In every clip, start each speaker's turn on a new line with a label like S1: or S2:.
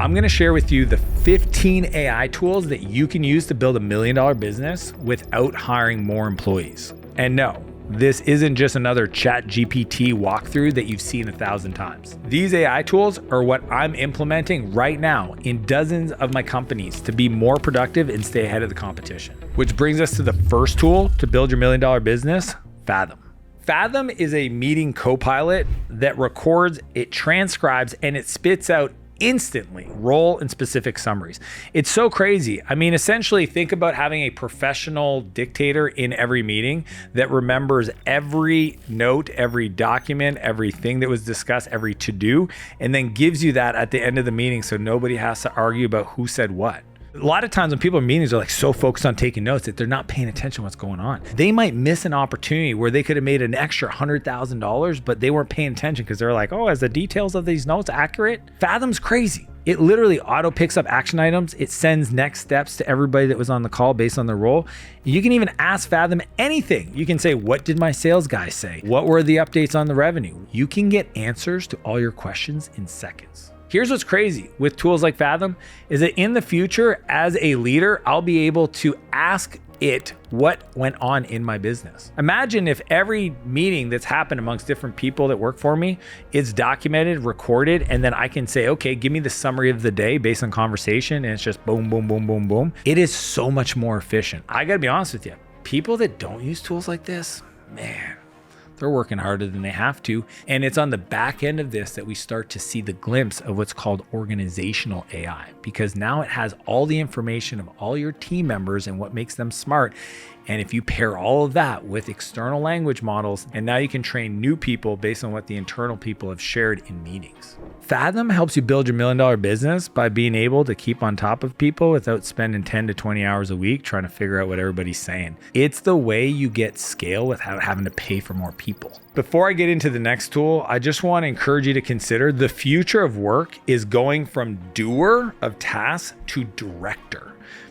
S1: I'm going to share with you the 15 AI tools that you can use to build $1 million business without hiring more employees. And no, this isn't just another ChatGPT walkthrough that you've seen 1,000 times. These AI tools are what I'm implementing right now in dozens of my companies to be more productive and stay ahead of the competition. Which brings us to the first tool to build your $1 million business, Fathom. Fathom is a meeting co-pilot that records, it transcribes, and it spits out instantly role and specific summaries. It's so crazy. I mean, essentially think about having a professional dictator in every meeting that remembers every note, every document, everything that was discussed, every to-do, and then gives you that at the end of the meeting so nobody has to argue about who said what. A lot of times when people in meetings are like so focused on taking notes that they're not paying attention to what's going on. They might miss an opportunity where they could have made an extra $100,000, but they weren't paying attention because they're like, oh, is the details of these notes accurate? Fathom's crazy. It literally auto picks up action items. It sends next steps to everybody that was on the call based on their role. You can even ask Fathom anything. You can say, what did my sales guy say? What were the updates on the revenue? You can get answers to all your questions in seconds. Here's what's crazy with tools like Fathom is that in the future, as a leader, I'll be able to ask it what went on in my business. Imagine if every meeting that's happened amongst different people that work for me is documented, recorded, and then I can say, okay, give me the summary of the day based on conversation, and it's just boom, boom, boom, boom, boom. It is so much more efficient. I gotta be honest with you, people that don't use tools like this, man, they're working harder than they have to. And it's on the back end of this that we start to see the glimpse of what's called organizational AI, because now it has all the information of all your team members and what makes them smart. And if you pair all of that with external language models, and now you can train new people based on what the internal people have shared in meetings. Fathom helps you build your $1 million business by being able to keep on top of people without spending 10 to 20 hours a week trying to figure out what everybody's saying. It's the way you get scale without having to pay for more people. Before I get into the next tool, I just want to encourage you to consider the future of work is going from doer of tasks to director.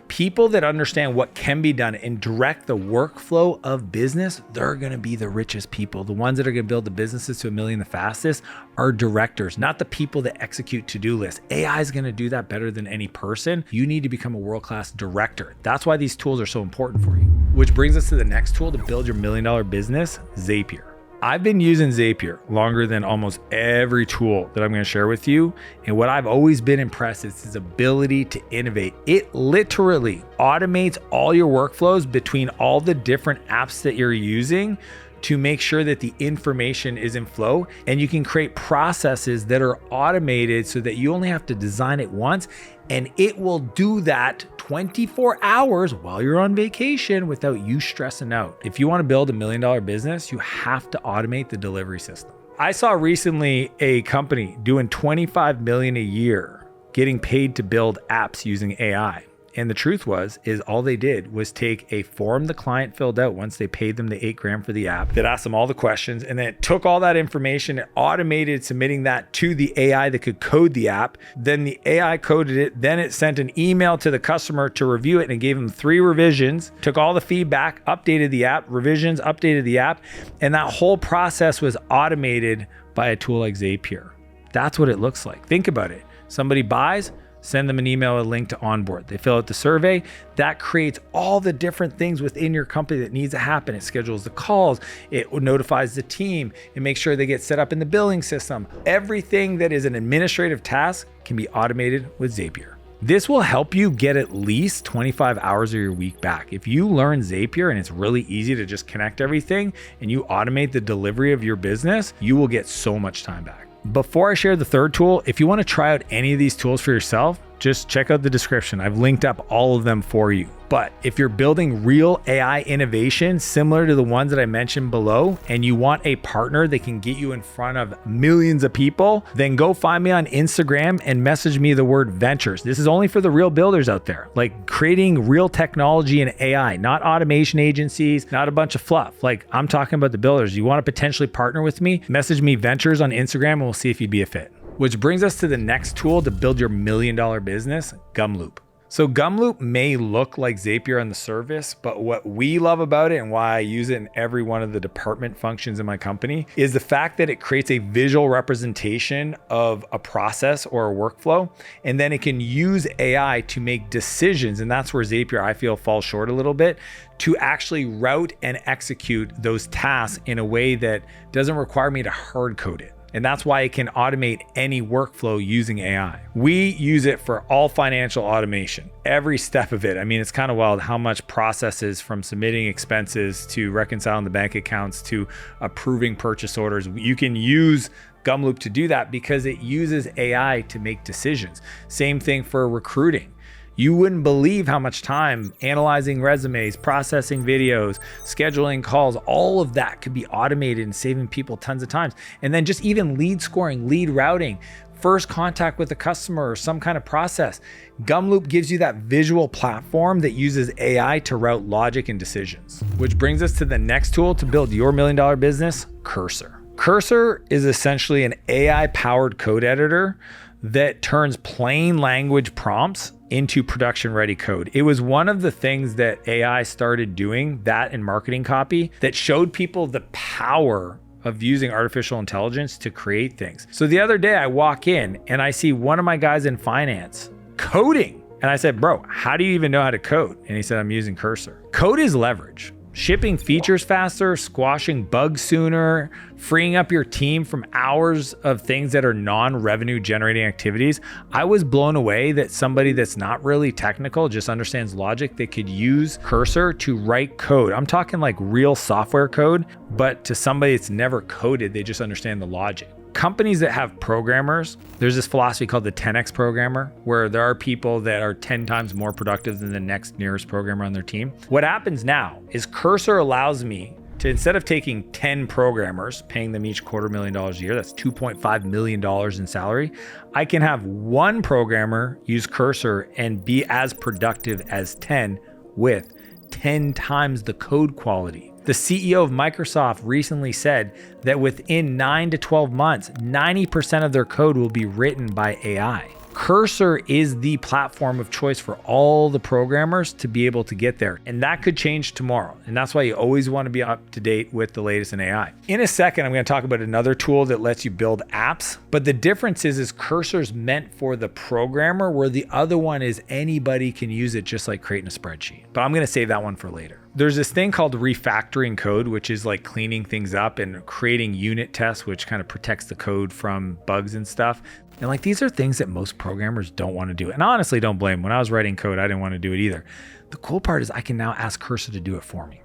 S1: People that understand what can be done and direct the workflow of business, they're going to be the richest people. The ones that are going to build the businesses to $1 million the fastest are directors, not the people that execute to-do lists. AI is going to do that better than any person. You need to become a world-class director. That's why these tools are so important for you. Which brings us to the next tool to build your $1 million business, Zapier. I've been using Zapier longer than almost every tool that I'm going to share with you. And what I've always been impressed is its ability to innovate. It literally automates all your workflows between all the different apps that you're using to make sure that the information is in flow, and you can create processes that are automated so that you only have to design it once, and it will do that 24 hours while you're on vacation without you stressing out. If you want to build $1 million business, you have to automate the delivery system. I saw recently a company doing $25 million a year getting paid to build apps using AI. And the truth is all they did was take a form the client filled out once they paid them the $8,000 for the app that asked them all the questions. And then it took all that information, it automated submitting that to the AI that could code the app. Then the AI coded it. Then it sent an email to the customer to review it and it gave them 3 revisions, took all the feedback, updated the app, revisions, updated the app. And that whole process was automated by a tool like Zapier. That's what it looks like. Think about it. Somebody buys, send them an email, a link to onboard. They fill out the survey. That creates all the different things within your company that needs to happen. It schedules the calls. It notifies the team. It makes sure they get set up in the billing system. Everything that is an administrative task can be automated with Zapier. This will help you get at least 25 hours of your week back. If you learn Zapier and it's really easy to just connect everything and you automate the delivery of your business, you will get so much time back. Before I share the third tool, if you want to try out any of these tools for yourself, just check out the description. I've linked up all of them for you. But if you're building real AI innovation similar to the ones that I mentioned below, and you want a partner that can get you in front of millions of people, then go find me on Instagram and message me the word ventures. This is only for the real builders out there, like creating real technology and AI, not automation agencies, not a bunch of fluff. Like I'm talking about the builders. You want to potentially partner with me? Message me ventures on Instagram and we'll see if you'd be a fit. Which brings us to the next tool to build your $1 million business, Gumloop. So Gumloop may look like Zapier on the surface, but what we love about it and why I use it in every one of the department functions in my company is the fact that it creates a visual representation of a process or a workflow, and then it can use AI to make decisions. And that's where Zapier, I feel, falls short a little bit, to actually route and execute those tasks in a way that doesn't require me to hard code it. And that's why it can automate any workflow using AI. We use it for all financial automation, every step of it. I mean, it's kind of wild how much processes, from submitting expenses to reconciling the bank accounts to approving purchase orders. You can use Gumloop to do that because it uses AI to make decisions. Same thing for recruiting. You wouldn't believe how much time analyzing resumes, processing videos, scheduling calls, all of that could be automated and saving people tons of times. And then just even lead scoring, lead routing, first contact with a customer or some kind of process. Gumloop gives you that visual platform that uses AI to route logic and decisions. Which brings us to the next tool to build your $1 million business, Cursor. Cursor is essentially an AI-powered code editor that turns plain language prompts into production-ready code. It was one of the things that AI started doing, that in marketing copy, that showed people the power of using artificial intelligence to create things. So the other day I walk in and I see one of my guys in finance coding. And I said, bro, how do you even know how to code? And he said, I'm using Cursor. Code is leverage. Shipping features faster, squashing bugs sooner, freeing up your team from hours of things that are non-revenue generating activities. I was blown away that somebody that's not really technical, just understands logic, that could use Cursor to write code. I'm talking like real software code, but to somebody that's never coded, they just understand the logic. Companies that have programmers, there's this philosophy called the 10x programmer, where there are people that are 10 times more productive than the next nearest programmer on their team. What happens now is Cursor allows me to, instead of taking 10 programmers, paying them each $250,000 a year, that's $2.5 million in salary, I can have one programmer use Cursor and be as productive as 10 with 10 times the code quality. The CEO of Microsoft recently said that within 9 to 12 months, 90% of their code will be written by AI. Cursor is the platform of choice for all the programmers to be able to get there. And that could change tomorrow. And that's why you always want to be up to date with the latest in AI. In a second, I'm going to talk about another tool that lets you build apps. But the difference is Cursor's meant for the programmer, where the other one is anybody can use it, just like creating a spreadsheet. But I'm going to save that one for later. There's this thing called refactoring code, which is like cleaning things up and creating unit tests, which kind of protects the code from bugs and stuff. And like, these are things that most programmers don't want to do. And I honestly don't blame them. When I was writing code, I didn't want to do it either. The cool part is I can now ask Cursor to do it for me.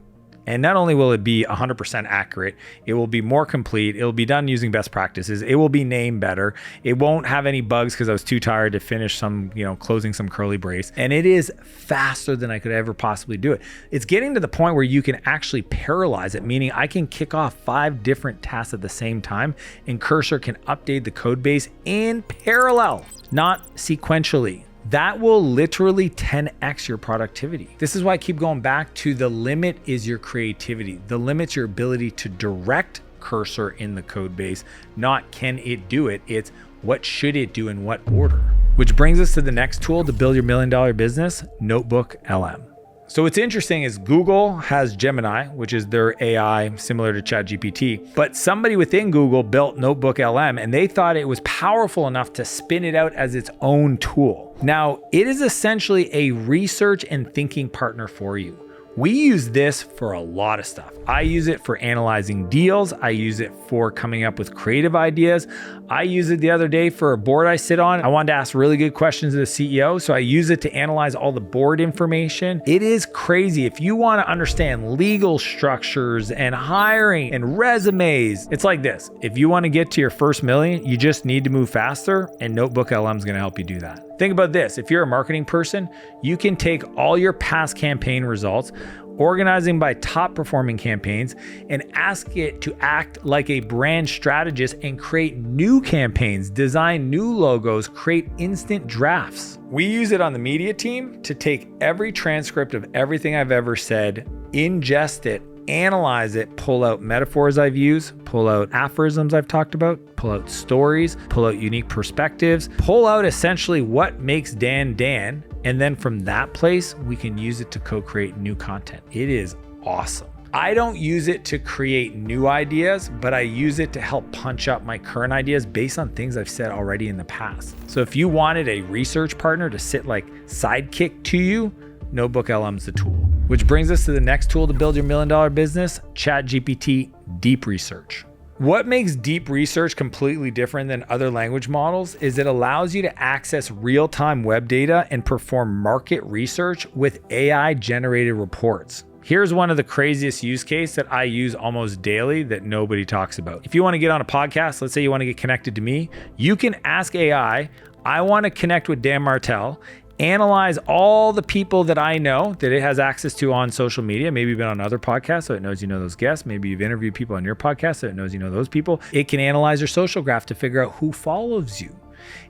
S1: And not only will it be 100% accurate, it will be more complete. It'll be done using best practices. It will be named better. It won't have any bugs because I was too tired to finish some, closing some curly brace. And it is faster than I could ever possibly do it. It's getting to the point where you can actually parallelize it, meaning I can kick off 5 different tasks at the same time, and Cursor can update the code base in parallel, not sequentially. That will literally 10x your productivity. This is why I keep going back to the limit is your creativity. The limit's your ability to direct Cursor in the code base, not can it do it. It's what should it do in what order. Which brings us to the next tool to build your $1 million business, Notebook LM. So what's interesting is Google has Gemini, which is their AI similar to ChatGPT, but somebody within Google built Notebook LM and they thought it was powerful enough to spin it out as its own tool. Now, it is essentially a research and thinking partner for you. We use this for a lot of stuff. I use it for analyzing deals. I use it for coming up with creative ideas. I use it the other day for a board I sit on. I wanted to ask really good questions of the CEO, so I use it to analyze all the board information. It is crazy. If you want to understand legal structures and hiring and resumes, it's like this. If you want to get to your first million, you just need to move faster, and Notebook LM is going to help you do that. Think about this. If you're a marketing person, you can take all your past campaign results, organizing by top performing campaigns, and ask it to act like a brand strategist and create new campaigns, design new logos, create instant drafts. We use it on the media team to take every transcript of everything I've ever said, ingest it analyze it, pull out metaphors I've used, pull out aphorisms I've talked about, pull out stories, pull out unique perspectives, pull out essentially what makes Dan Dan. And then from that place, we can use it to co-create new content. It is awesome. I don't use it to create new ideas, but I use it to help punch up my current ideas based on things I've said already in the past. So if you wanted a research partner to sit like sidekick to you, NotebookLM's the tool. Which brings us to the next tool to build your $1 million business, ChatGPT Deep Research. What makes deep research completely different than other language models is it allows you to access real-time web data and perform market research with AI-generated reports. Here's one of the craziest use cases that I use almost daily that nobody talks about. If you want to get on a podcast, let's say you want to get connected to me, you can ask AI, I want to connect with Dan Martell, analyze all the people that I know that it has access to on social media. Maybe you've been on other podcasts, so it knows you know those guests. Maybe you've interviewed people on your podcast, so it knows you know those people. It can analyze your social graph to figure out who follows you.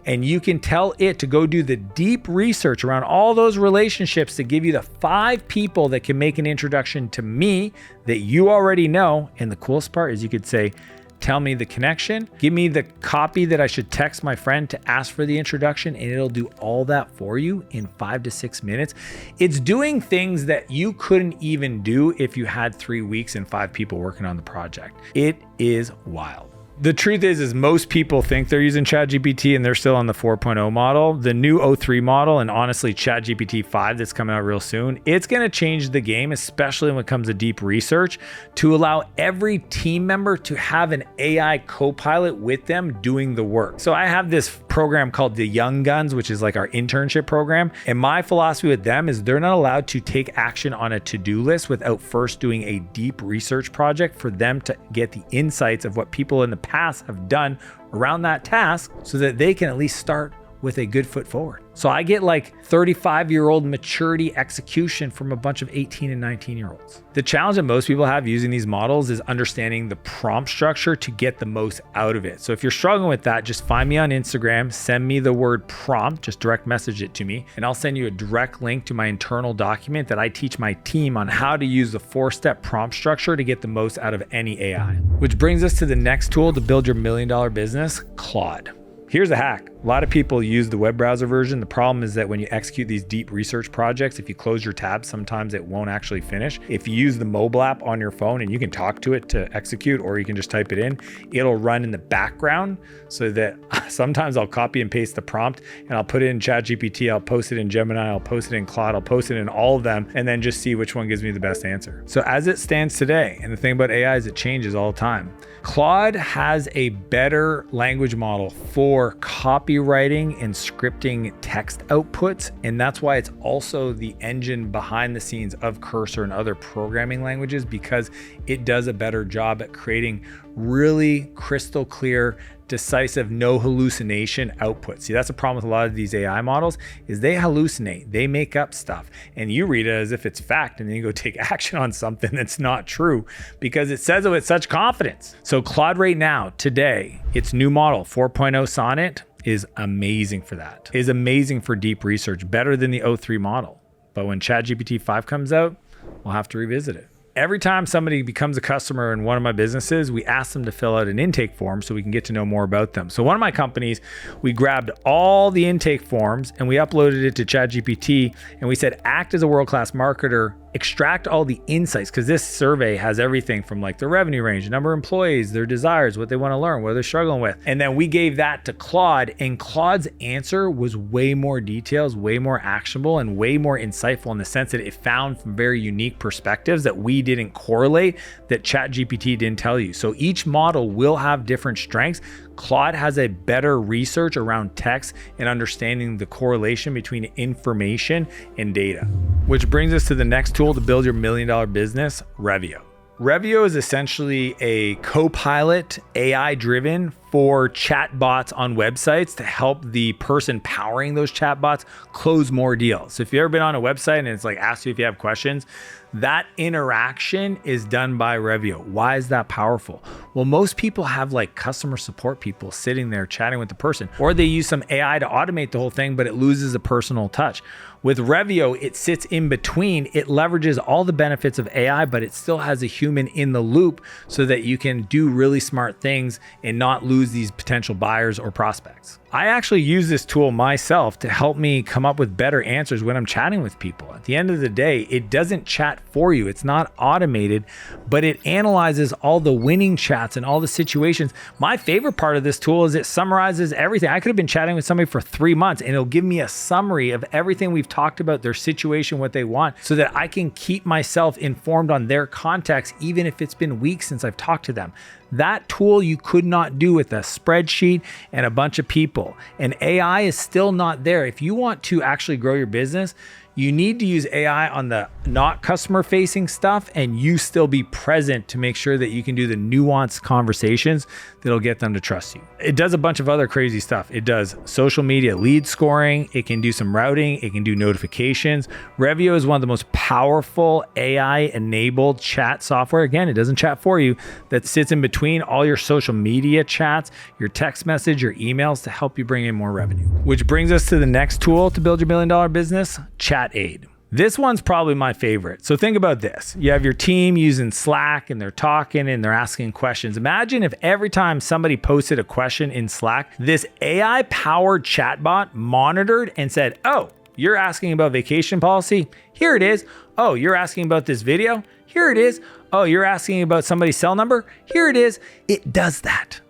S1: And you can tell it to go do the deep research around all those relationships to give you the 5 people that can make an introduction to me that you already know. And the coolest part is you could say, tell me the connection, give me the copy that I should text my friend to ask for the introduction, and it'll do all that for you in 5 to 6 minutes. It's doing things that you couldn't even do if you had 3 weeks and 5 people working on the project. It is wild. The truth is most people think they're using ChatGPT and they're still on the 4.0 model. The new O3 model, and honestly ChatGPT 5 that's coming out real soon, it's going to change the game, especially when it comes to deep research, to allow every team member to have an AI co-pilot with them doing the work. So I have this program called the Young Guns, which is like our internship program. And my philosophy with them is they're not allowed to take action on a to-do list without first doing a deep research project for them to get the insights of what people in the past have done around that task so that they can at least start with a good foot forward. So I get like 35-year-old maturity execution from a bunch of 18 and 19-year-olds. The challenge that most people have using these models is understanding the prompt structure to get the most out of it. So if you're struggling with that, just find me on Instagram, send me the word prompt, just direct message it to me, and I'll send you a direct link to my internal document that I teach my team on how to use the 4-step prompt structure to get the most out of any AI. Which brings us to the next tool to build your $1 million business, Claude. Here's a hack. A lot of people use the web browser version. The problem is that when you execute these deep research projects, if you close your tab, sometimes it won't actually finish. If you use the mobile app on your phone and you can talk to it to execute, or you can just type it in, it'll run in the background so that sometimes I'll copy and paste the prompt and I'll put it in ChatGPT, I'll post it in Gemini, I'll post it in Claude, I'll post it in all of them, and then just see which one gives me the best answer. So as it stands today, and the thing about AI is it changes all the time, Claude has a better language model for copywriting and scripting text outputs. And that's why it's also the engine behind the scenes of Cursor and other programming languages, because it does a better job at creating really crystal clear, decisive, no hallucination output. See, that's the problem with a lot of these AI models is they hallucinate, they make up stuff, and you read it as if it's fact, and then you go take action on something that's not true because it says it with such confidence. So Claude right now, today, its new model, 4.0 Sonnet, is amazing for that. Is amazing for deep research, better than the O3 model. But when ChatGPT 5 comes out, we'll have to revisit it. Every time somebody becomes a customer in one of my businesses, we ask them to fill out an intake form so we can get to know more about them. So one of my companies, we grabbed all the intake forms and we uploaded it to ChatGPT, and we said, act as a world-class marketer, extract all the insights, because this survey has everything from like their revenue range, the number of employees, their desires, what they want to learn, what they're struggling with. And then we gave that to Claude, and Claude's answer was way more details, way more actionable, and way more insightful in the sense that it found from very unique perspectives that we didn't correlate, that ChatGPT didn't tell you. So each model will have different strengths. Claude has a better research around text and understanding the correlation between information and data. Which brings us to the next tool to build your $1 million business, Revio. Revio is essentially a co-pilot, AI-driven for chat bots on websites to help the person powering those chat bots close more deals. So if you've ever been on a website and it's like asks you if you have questions, that interaction is done by Revio. Why is that powerful? Well, most people have like customer support people sitting there chatting with the person, or they use some AI to automate the whole thing, but it loses a personal touch. With Revio, it sits in between. It leverages all the benefits of AI, but it still has a human in the loop so that you can do really smart things and not lose these potential buyers or prospects. I actually use this tool myself to help me come up with better answers when I'm chatting with people. At the end of the day, it doesn't chat for you. It's not automated, but it analyzes all the winning chats and all the situations. My favorite part of this tool is it summarizes everything. I could have been chatting with somebody for 3 months and it'll give me a summary of everything we've talked about, their situation, what they want, so that I can keep myself informed on their context, even if it's been weeks since I've talked to them. That tool you could not do with a spreadsheet and a bunch of people. And AI is still not there. If you want to actually grow your business, you need to use AI on the not customer facing stuff and you still be present to make sure that you can do the nuanced conversations that'll get them to trust you. It does a bunch of other crazy stuff. It does social media lead scoring. It can do some routing. It can do notifications. Revio is one of the most powerful AI enabled chat software. Again, it doesn't chat for you, that sits in between all your social media chats, your text message, your emails to help you bring in more revenue. Which brings us to the next tool to build your $1 million business, ChatAid. This one's probably my favorite. So think about this. You have your team using Slack and they're talking and they're asking questions. Imagine if every time somebody posted a question in Slack, this AI powered chatbot monitored and said, oh, you're asking about vacation policy? Here it is. Oh, you're asking about this video? Here it is. Oh, you're asking about somebody's cell number? Here it is. It does that.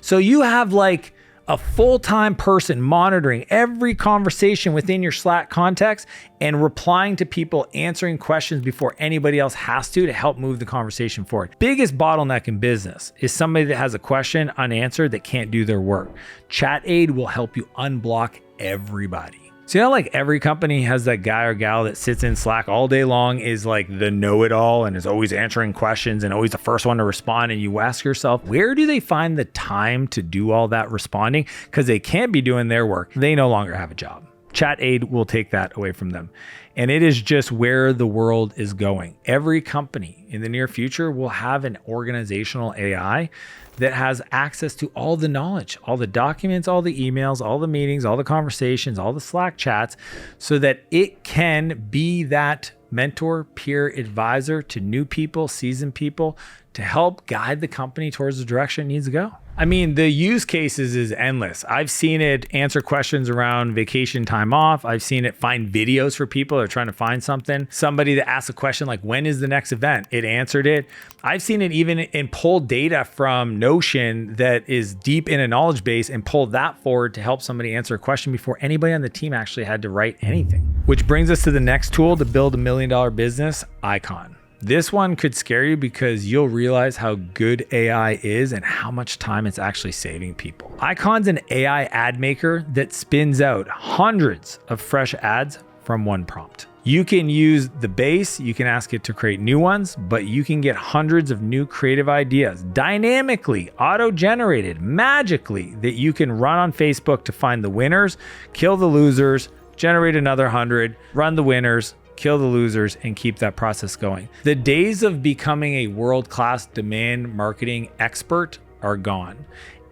S1: So you have like a full-time person monitoring every conversation within your Slack context and replying to people, answering questions before anybody else has to help move the conversation forward. Biggest bottleneck in business is somebody that has a question unanswered that can't do their work. ChatAid will help you unblock everybody. So you know, like every company has that guy or gal that sits in Slack all day long, is like the know-it-all and is always answering questions and always the first one to respond. And you ask yourself, where do they find the time to do all that responding? Because they can't be doing their work. They no longer have a job. ChatAid will take that away from them. And it is just where the world is going. Every company in the near future will have an organizational AI that has access to all the knowledge, all the documents, all the emails, all the meetings, all the conversations, all the Slack chats, so that it can be that mentor, peer advisor to new people, seasoned people, to help guide the company towards the direction it needs to go. I mean, the use cases is endless. I've seen it answer questions around vacation time off. I've seen it find videos for people that are trying to find something. Somebody that asked a question like, when is the next event? It answered it. I've seen it even pull data from Notion that is deep in a knowledge base and pull that forward to help somebody answer a question before anybody on the team actually had to write anything. Which brings us to the next tool to build $1 million business, Icon. This one could scare you because you'll realize how good AI is and how much time it's actually saving people. Icon's an AI ad maker that spins out hundreds of fresh ads from one prompt. You can use the base, you can ask it to create new ones, but you can get hundreds of new creative ideas, dynamically, auto-generated, magically, that you can run on Facebook to find the winners, kill the losers, generate another 100, run the winners, kill the losers, and keep that process going. The days of becoming a world-class demand marketing expert are gone.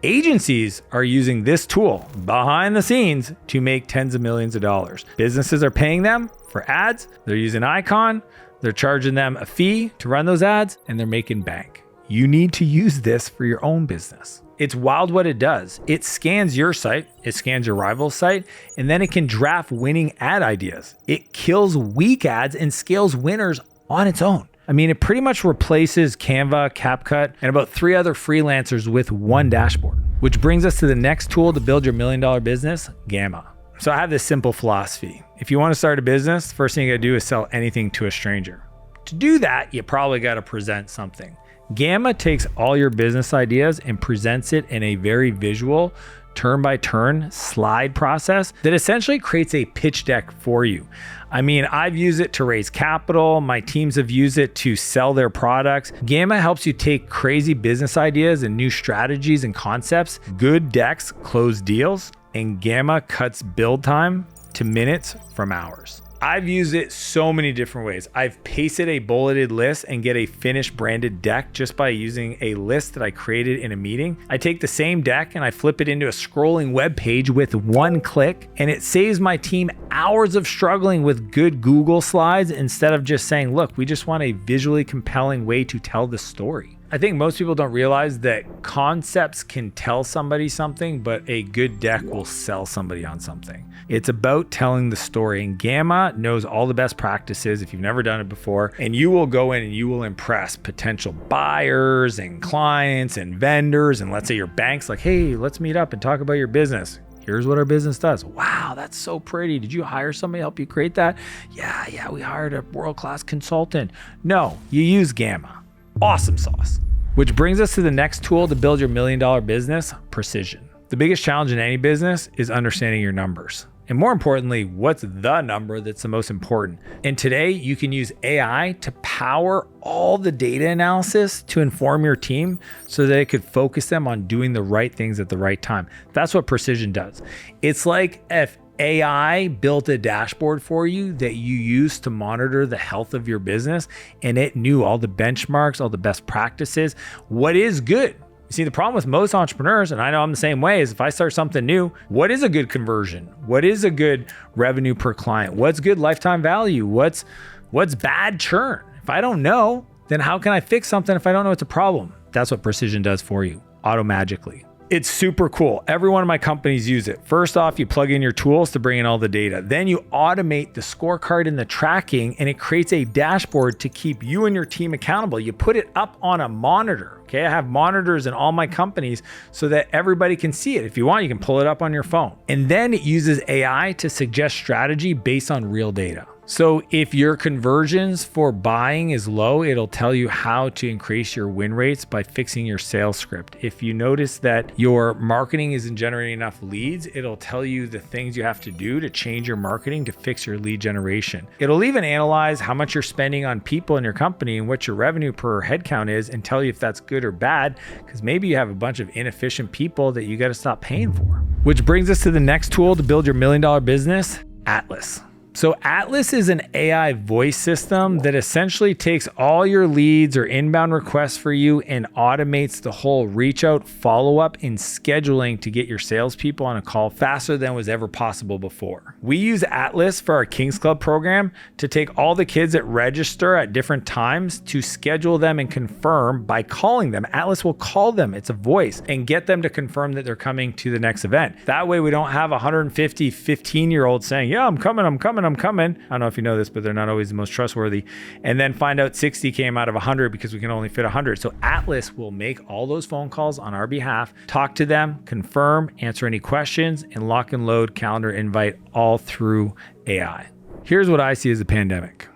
S1: Agencies are using this tool behind the scenes to make tens of millions of dollars. Businesses are paying them for ads. They're using Icon. They're charging them a fee to run those ads, and they're making bank. You need to use this for your own business. It's wild what it does. It scans your site, it scans your rival's site, and then it can draft winning ad ideas. It kills weak ads and scales winners on its own. I mean, it pretty much replaces Canva, CapCut, and about 3 other freelancers with one dashboard. Which brings us to the next tool to build your $1 million business, Gamma. So I have this simple philosophy. If you want to start a business, the first thing you gotta do is sell anything to a stranger. To do that, you probably gotta present something. Gamma takes all your business ideas and presents it in a very visual, turn-by-turn slide process that essentially creates a pitch deck for you. I mean, I've used it to raise capital. My teams have used it to sell their products. Gamma helps you take crazy business ideas and new strategies and concepts. Good decks close deals, and Gamma cuts build time to minutes from hours. I've used it so many different ways. I've pasted a bulleted list and get a finished branded deck just by using a list that I created in a meeting. I take the same deck and I flip it into a scrolling web page with one click, and it saves my team hours of struggling with good Google slides instead of just saying, look, we just want a visually compelling way to tell the story. I think most people don't realize that concepts can tell somebody something, but a good deck will sell somebody on something. It's about telling the story, and Gamma knows all the best practices if you've never done it before, and you will go in and you will impress potential buyers and clients and vendors. And let's say your bank's like, hey, let's meet up and talk about your business. Here's what our business does. Wow, that's so pretty. Did you hire somebody to help you create that? Yeah, we hired a world-class consultant. No, you use Gamma. Awesome sauce. Which brings us to the next tool to build your $1 million business, precision. The biggest challenge in any business is understanding your numbers. And more importantly, what's the number that's the most important? And today you can use AI to power all the data analysis to inform your team so that it could focus them on doing the right things at the right time. That's what precision does. It's like if AI built a dashboard for you that you use to monitor the health of your business, and it knew all the benchmarks, all the best practices, what is good. You see, the problem with most entrepreneurs, and I know I'm the same way, is if I start something new, what is a good conversion? What is a good revenue per client? What's good lifetime value? What's bad churn? If I don't know, then how can I fix something if I don't know it's a problem? That's what precision does for you, automagically. It's super cool. Every one of my companies use it. First off, you plug in your tools to bring in all the data. Then you automate the scorecard and the tracking, and it creates a dashboard to keep you and your team accountable. You put it up on a monitor. Okay, I have monitors in all my companies so that everybody can see it. If you want, you can pull it up on your phone. And then it uses AI to suggest strategy based on real data. So if your conversions for buying is low, it'll tell you how to increase your win rates by fixing your sales script. If you notice that your marketing isn't generating enough leads, it'll tell you the things you have to do to change your marketing to fix your lead generation. It'll even analyze how much you're spending on people in your company and what your revenue per headcount is and tell you if that's good or bad, because maybe you have a bunch of inefficient people that you got to stop paying for. Which brings us to the next tool to build your $1 million business, Atlas. So Atlas is an AI voice system that essentially takes all your leads or inbound requests for you and automates the whole reach out, follow up, and scheduling to get your salespeople on a call faster than was ever possible before. We use Atlas for our Kings Club program to take all the kids that register at different times to schedule them and confirm by calling them. Atlas will call them, it's a voice, and get them to confirm that they're coming to the next event. That way we don't have 150 15-year-olds saying, yeah, I'm coming. I don't know if you know this, but they're not always the most trustworthy. And then find out 60 came out of 100 because we can only fit 100. So Atlas will make all those phone calls on our behalf, talk to them, confirm, answer any questions, and lock and load calendar invite all through AI. Here's what I see as a pandemic.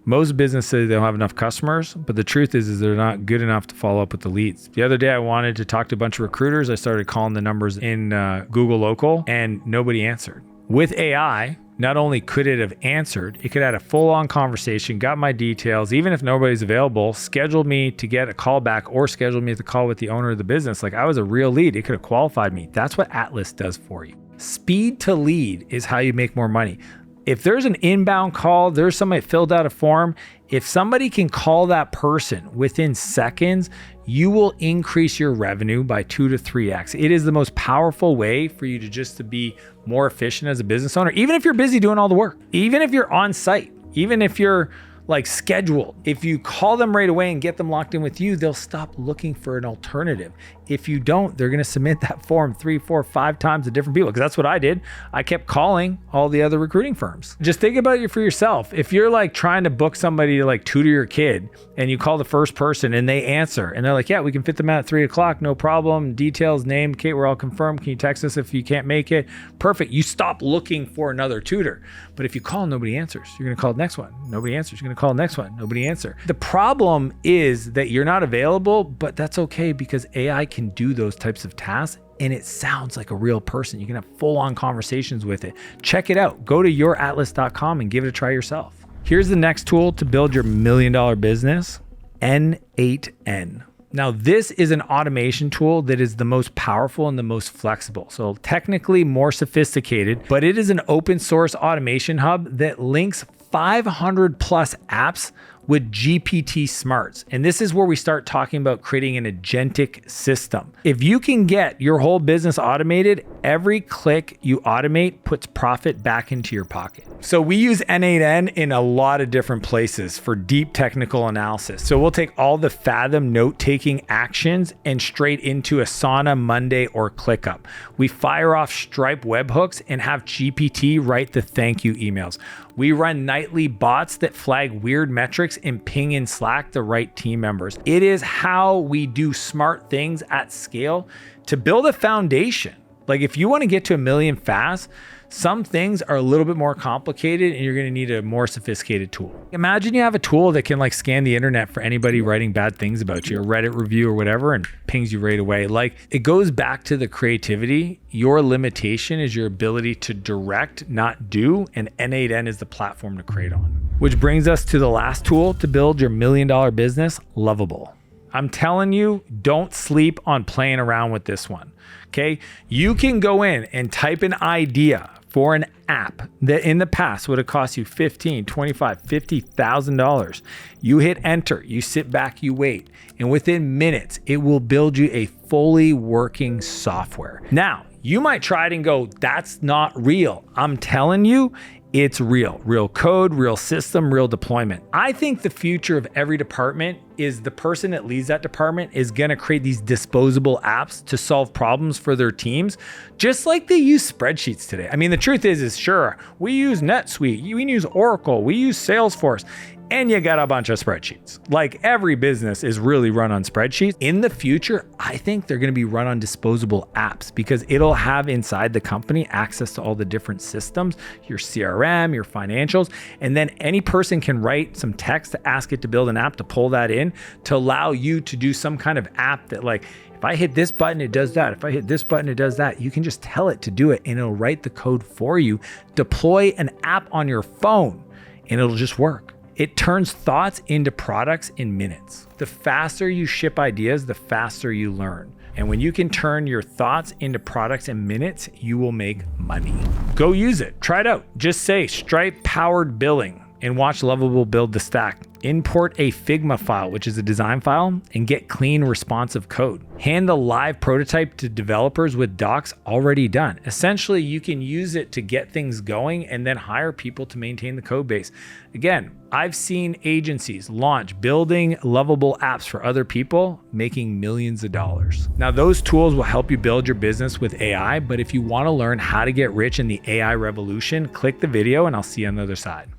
S1: Most businesses, they don't have enough customers, but the truth is they're not good enough to follow up with the leads. The other day, I wanted to talk to a bunch of recruiters. I started calling the numbers in Google Local, and nobody answered. With AI, not only could it have answered, it could have had a full-on conversation, got my details, even if nobody's available, scheduled me to get a call back or scheduled me to call with the owner of the business. Like I was a real lead. It could have qualified me. That's what Atlas does for you. Speed to lead is how you make more money. If there's an inbound call, there's somebody filled out a form. If somebody can call that person within seconds, you will increase your revenue by 2 to 3x. It is the most powerful way for you to just to be more efficient as a business owner, even if you're busy doing all the work, even if you're on site, even if you're like scheduled. If you call them right away and get them locked in with you, they'll stop looking for an alternative. If you don't, they're going to submit that form 3, 4, 5 times to different people, because that's what I did. I kept calling all the other recruiting firms. Just think about it for yourself. If you're like trying to book somebody to like tutor your kid and you call the first person and they answer and they're like, yeah, we can fit them out at 3 o'clock. No problem. Details, name, Kate, we're all confirmed. Can you text us if you can't make it? Perfect. You stop looking for another tutor. But if you call, nobody answers. You're going to call the next one. Nobody answers. You're going to call the next one. Nobody answer. The problem is that you're not available, but that's okay because AI can do those types of tasks and it sounds like a real person. You can have full-on conversations with it. Check it out. Go to youratlas.com and give it a try yourself. Here's the next tool to build your $1 million business, N8N. Now, this is an automation tool that is the most powerful and the most flexible. So technically more sophisticated, but it is an open source automation hub that links 500 plus apps with GPT smarts. And this is where we start talking about creating an agentic system. If you can get your whole business automated, every click you automate puts profit back into your pocket. So we use N8N in a lot of different places for deep technical analysis. So we'll take all the Fathom note-taking actions and straight into Asana, Monday, or ClickUp. We fire off Stripe webhooks and have GPT write the thank you emails. We run nightly bots that flag weird metrics and ping in Slack the right team members. It is how we do smart things at scale to build a foundation. Like if you want to get to 1 million fast, some things are a little bit more complicated and you're going to need a more sophisticated tool. Imagine you have a tool that can like scan the internet for anybody writing bad things about you, a Reddit review or whatever, and pings you right away. Like it goes back to the creativity. Your limitation is your ability to direct, not do, and N8N is the platform to create on. Which brings us to the last tool to build your $1 million business, Lovable. I'm telling you, don't sleep on playing around with this one. Okay. You can go in and type an idea for an app that in the past would have cost you $15,000, $25,000, $50,000. You hit enter, you sit back, you wait, and within minutes, it will build you a fully working software. Now, you might try it and go, that's not real. I'm telling you, it's real code, real system, real deployment. I think the future of every department is the person that leads that department is gonna create these disposable apps to solve problems for their teams, just like they use spreadsheets today. I mean, the truth is sure, we use NetSuite, we use Oracle, we use Salesforce, and you got a bunch of spreadsheets. Like every business is really run on spreadsheets. In the future, I think they're gonna be run on disposable apps because it'll have inside the company access to all the different systems, your CRM, your financials, and then any person can write some text to ask it to build an app to pull that in to allow you to do some kind of app that like, if I hit this button, it does that. If I hit this button, it does that. You can just tell it to do it and it'll write the code for you. Deploy an app on your phone and it'll just work. It turns thoughts into products in minutes. The faster you ship ideas, the faster you learn. And when you can turn your thoughts into products in minutes, you will make money. Go use it. Try it out. Just say Stripe powered billing and watch Lovable build the stack. Import a Figma file, which is a design file, and get clean, responsive code. Hand the live prototype to developers with docs already done. Essentially, you can use it to get things going and then hire people to maintain the code base. Again, I've seen agencies launch building lovable apps for other people, making millions of dollars. Now, those tools will help you build your business with AI, but if you want to learn how to get rich in the AI revolution, click the video and I'll see you on the other side.